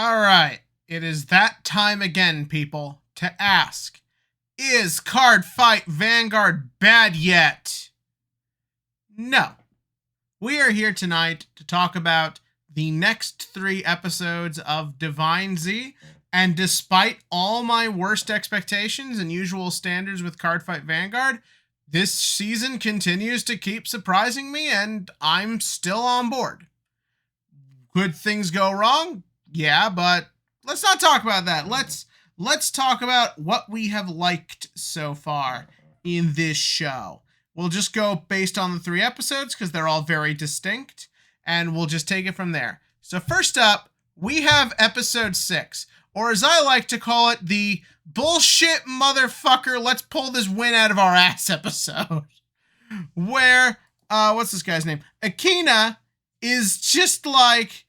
All right, it is that time again, people, to ask, is Card Fight Vanguard bad yet? No. We are here tonight to talk about the next 3 episodes of Divine Z, and despite all my worst expectations and usual standards with Card Fight Vanguard, this season continues to keep surprising me, and I'm still on board. Could things go wrong? Yeah, but let's not talk about that. Let's talk about what we have liked so far in this show. We'll just go based on the 3 episodes because they're all very distinct, and we'll just take it from there. So first up, we have episode 6, or as I like to call it, the bullshit motherfucker, let's pull this win out of our ass episode. Where, what's this guy's name? Akina is just like,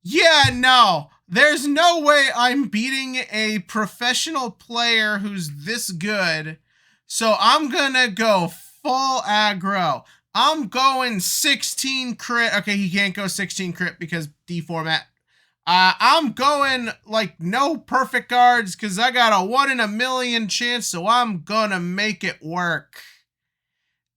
yeah, no, there's no way I'm beating a professional player who's this good, so I'm gonna go full aggro. I'm going 16 crit. Okay, he can't go 16 crit because D format. I'm going like no perfect guards because I got a 1 in a million chance, so I'm gonna make it work.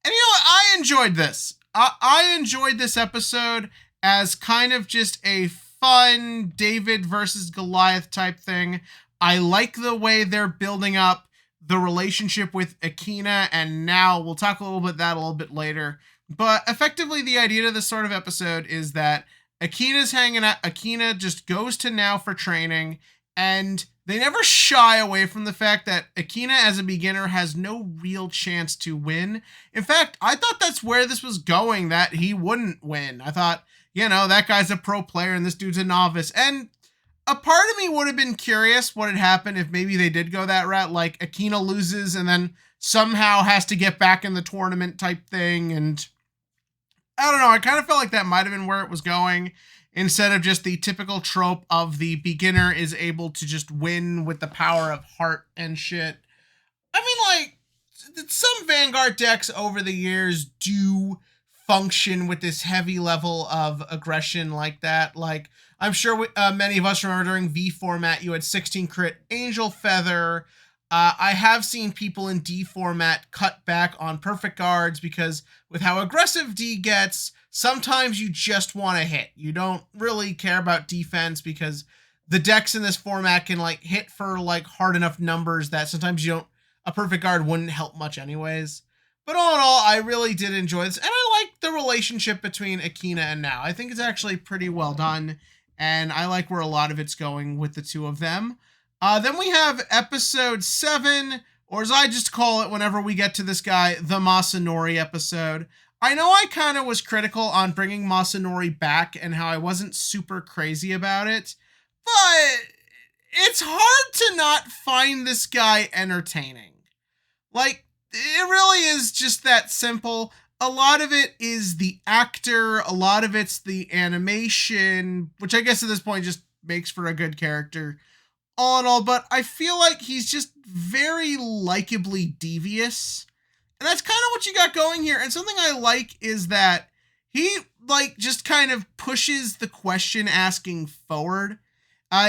And you know what? I enjoyed this. I enjoyed this episode as kind of just a fun David versus Goliath type thing. I like the way they're building up the relationship with Akina, and now we'll talk a little bit that a little bit later. But effectively, the idea of this sort of episode is that Akina's hanging out. Akina just goes to Now for training, and they never shy away from the fact that Akina as a beginner has no real chance to win. In fact, I thought that's where this was going, that he wouldn't win. I thought, you know, that guy's a pro player and this dude's a novice. And a part of me would have been curious what had happened if maybe they did go that route, like Akina loses and then somehow has to get back in the tournament type thing. And I don't know, I kind of felt like that might have been where it was going, instead of just the typical trope of the beginner is able to just win with the power of heart and shit. I mean, like, some Vanguard decks over the years do function with this heavy level of aggression like that. Like, I'm sure many of us remember during V format, you had 16 crit Angel Feather. I have seen people in D format cut back on perfect guards because with how aggressive D gets, sometimes you just want to hit. You don't really care about defense because the decks in this format can like hit for like hard enough numbers that sometimes a perfect guard wouldn't help much anyways. But all in all, I really did enjoy this, and I like the relationship between Akina and Now. I think it's actually pretty well done, and I like where a lot of it's going with the two of them. Then we have episode 7, or as I just call it whenever we get to this guy, the Masanori episode. I know I kind of was critical on bringing Masanori back and how I wasn't super crazy about it, but it's hard to not find this guy entertaining. Like, it really is just that simple. A lot of it is the actor, a lot of it's the animation, which I guess at this point just makes for a good character. All in all, but I feel like he's just very likably devious. And that's kind of what you got going here. And something I like is that he like just kind of pushes the question asking forward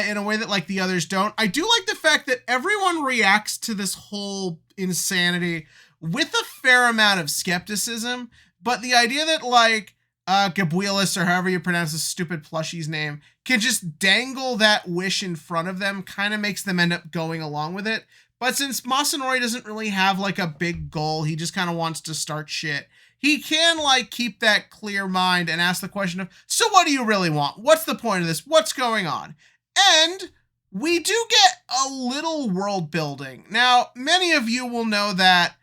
in a way that like the others don't. I do like the fact that everyone reacts to this whole insanity with a fair amount of skepticism, but the idea that like Gabuelis, or however you pronounce this stupid plushie's name, can just dangle that wish in front of them kind of makes them end up going along with it. But since Masanori doesn't really have like a big goal, he just kind of wants to start shit, he can like keep that clear mind and ask the question of, so what do you really want? What's the point of this? What's going on? And we do get a little world building. Now, many of you will know that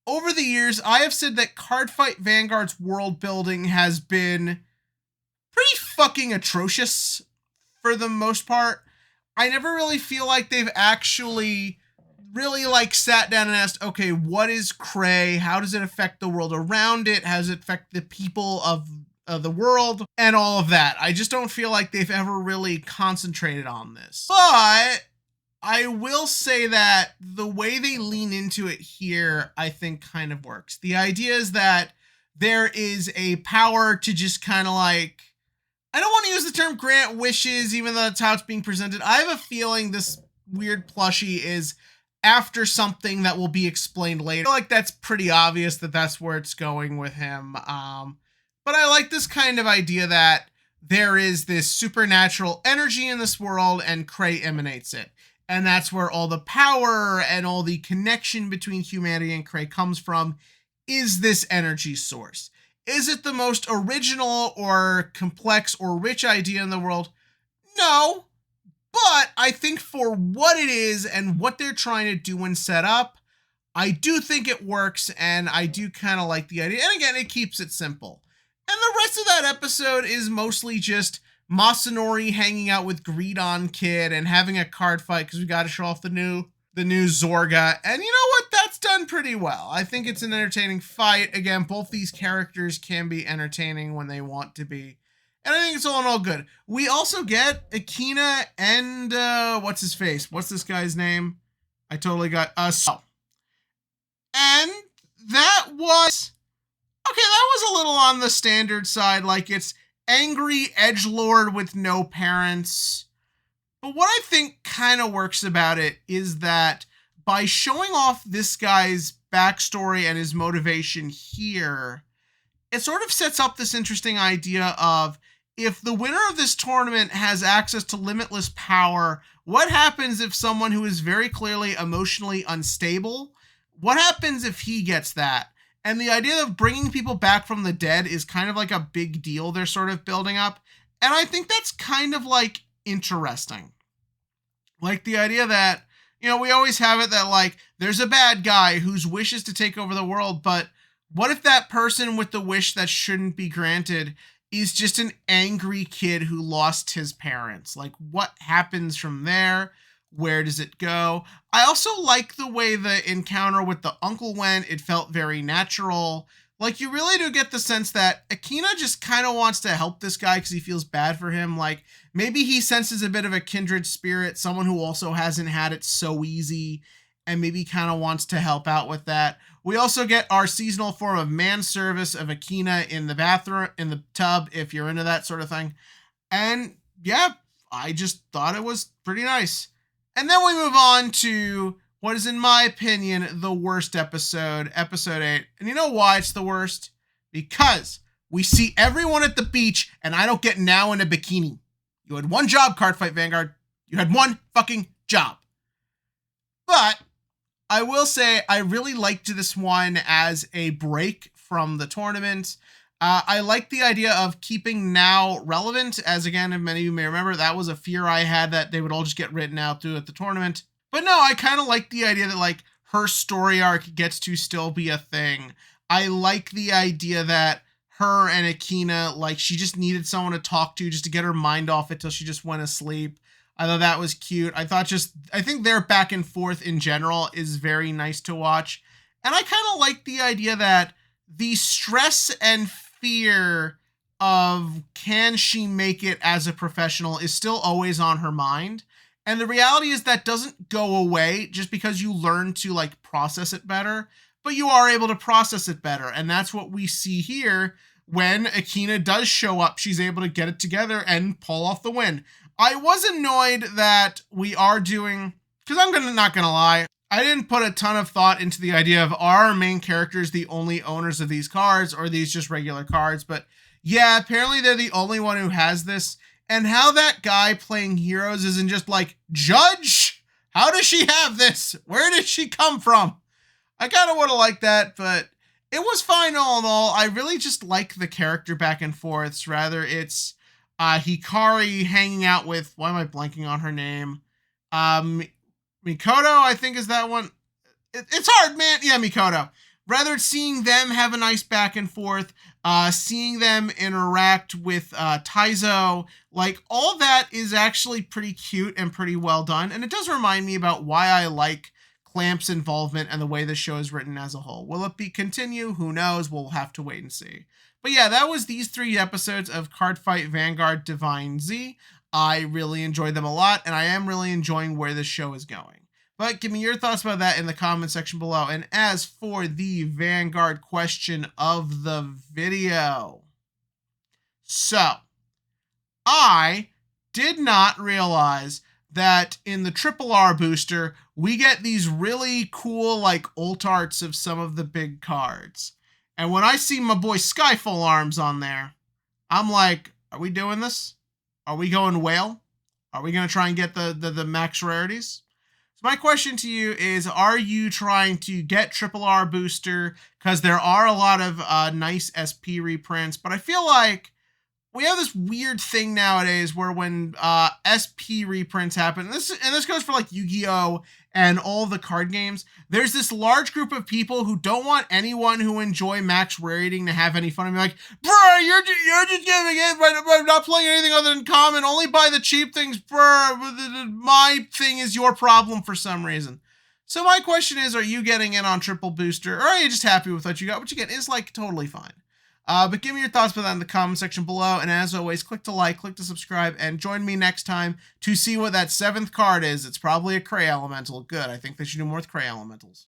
over the years, I have said that Cardfight Vanguard's world building has been pretty fucking atrocious for the most part. I never really feel like they've actually really like sat down and asked, okay, what is Cray? How does it affect the world around it? How does it affect the people of the world? And all of that. I just don't feel like they've ever really concentrated on this. But I will say that the way they lean into it here, I think kind of works. The idea is that there is a power to just kind of like I don't want to use the term grant wishes, even though that's how it's being presented. I have a feeling this weird plushie is after something that will be explained later. I feel like that's pretty obvious that that's where it's going with him. But I like this kind of idea that there is this supernatural energy in this world and Cray emanates it. And that's where all the power and all the connection between humanity and Cray comes from, is this energy source. Is it the most original or complex or rich idea in the world? No. But I think for what it is and what they're trying to do and set up, I do think it works, and I do kind of like the idea. And again, it keeps it simple. And the rest of that episode is mostly just Masanori hanging out with Greedon Kid and having a card fight because we got to show off the new Zorga. And you know what? That's done pretty well. I think it's an entertaining fight. Again, both these characters can be entertaining when they want to be. And I think it's all in all good. We also get Akina and what's his face? What's this guy's name? I totally got So. And that was okay, that was a little on the standard side, like it's angry edgelord with no parents. But what I think kind of works about it is that by showing off this guy's backstory and his motivation here, it sort of sets up this interesting idea of, if the winner of this tournament has access to limitless power, what happens if someone who is very clearly emotionally unstable, what happens if he gets that? And the idea of bringing people back from the dead is kind of like a big deal they're sort of building up. And I think that's kind of like interesting. Like the idea that, you know, we always have it that like there's a bad guy whose wish is to take over the world, but what if that person with the wish that shouldn't be granted is just an angry kid who lost his parents? Like, what happens from there? Where does it go? I also like the way the encounter with the uncle went. It felt very natural. Like, you really do get the sense that Akina just kind of wants to help this guy because he feels bad for him. Like, maybe he senses a bit of a kindred spirit, someone who also hasn't had it so easy, and maybe kind of wants to help out with that. We also get our seasonal form of man service of Akina in the bathroom, in the tub, if you're into that sort of thing. And yeah, I just thought it was pretty nice. And then we move on to what is, in my opinion, the worst episode, episode 8. And you know why it's the worst? Because we see everyone at the beach and I don't get now in a bikini. You had one job, Cardfight Vanguard. You had one fucking job. But I will say I really liked this one as a break from the tournament. I like the idea of keeping now relevant, as again, if many of you may remember, that was a fear I had, that they would all just get written out through at the tournament. But no, I kind of like the idea that like her story arc gets to still be a thing. I like the idea that her and Akina, like, she just needed someone to talk to just to get her mind off it till she just went asleep. I thought that was cute. I think their back and forth in general is very nice to watch. And I kind of like the idea that the stress and fear of can she make it as a professional is still always on her mind. And the reality is that doesn't go away just because you learn to like process it better, but you are able to process it better. And that's what we see here. When Akina does show up, she's able to get it together and pull off the win. I was annoyed that we are doing, because I'm not gonna lie, I didn't put a ton of thought into the idea of, are our main characters the only owners of these cards, or are these just regular cards? But yeah, apparently they're the only one who has this. And how that guy playing Heroes isn't just like, Judge, how does she have this? Where did she come from? I kind of would have liked that, but it was fine all in all. I really just like the character back and forths. Rather, it's Hikari hanging out with, why am I blanking on her name? Mikoto, I think is that one. It's hard, man. Yeah, Mikoto. Rather, seeing them have a nice back and forth, seeing them interact with Taizo, like, all that is actually pretty cute and pretty well done. And it does remind me about why I like Clamp's involvement and the way the show is written as a whole. Will it continue? Who knows? We'll have to wait and see. But yeah, that was these 3 episodes of Cardfight Vanguard Divine Z. I really enjoyed them a lot, and I am really enjoying where this show is going. But give me your thoughts about that in the comment section below. And as for the Vanguard question of the video. So, I did not realize that in the Triple R booster, we get these really cool, like, ult arts of some of the big cards. And when I see my boy Skyfall Arms on there, I'm like, are we doing this? Are we going whale? Are we going to try and get the max rarities? So my question to you is, are you trying to get Triple R booster? Because there are a lot of nice SP reprints, but I feel like we have this weird thing nowadays where when SP reprints happen, and this goes for like Yu-Gi-Oh! And all the card games, there's this large group of people who don't want anyone who enjoy max rating to have any fun and be like, bro, you're just giving it by not playing anything other than common, only buy the cheap things, bro. My thing is your problem for some reason. So my question is, are you getting in on triple booster, or are you just happy with what you got? What you get is like totally fine. But give me your thoughts about that in the comment section below. And as always, click to like, click to subscribe, and join me next time to see what that 7th card is. It's probably a Cray Elemental. Good. I think they should do more with Cray Elementals.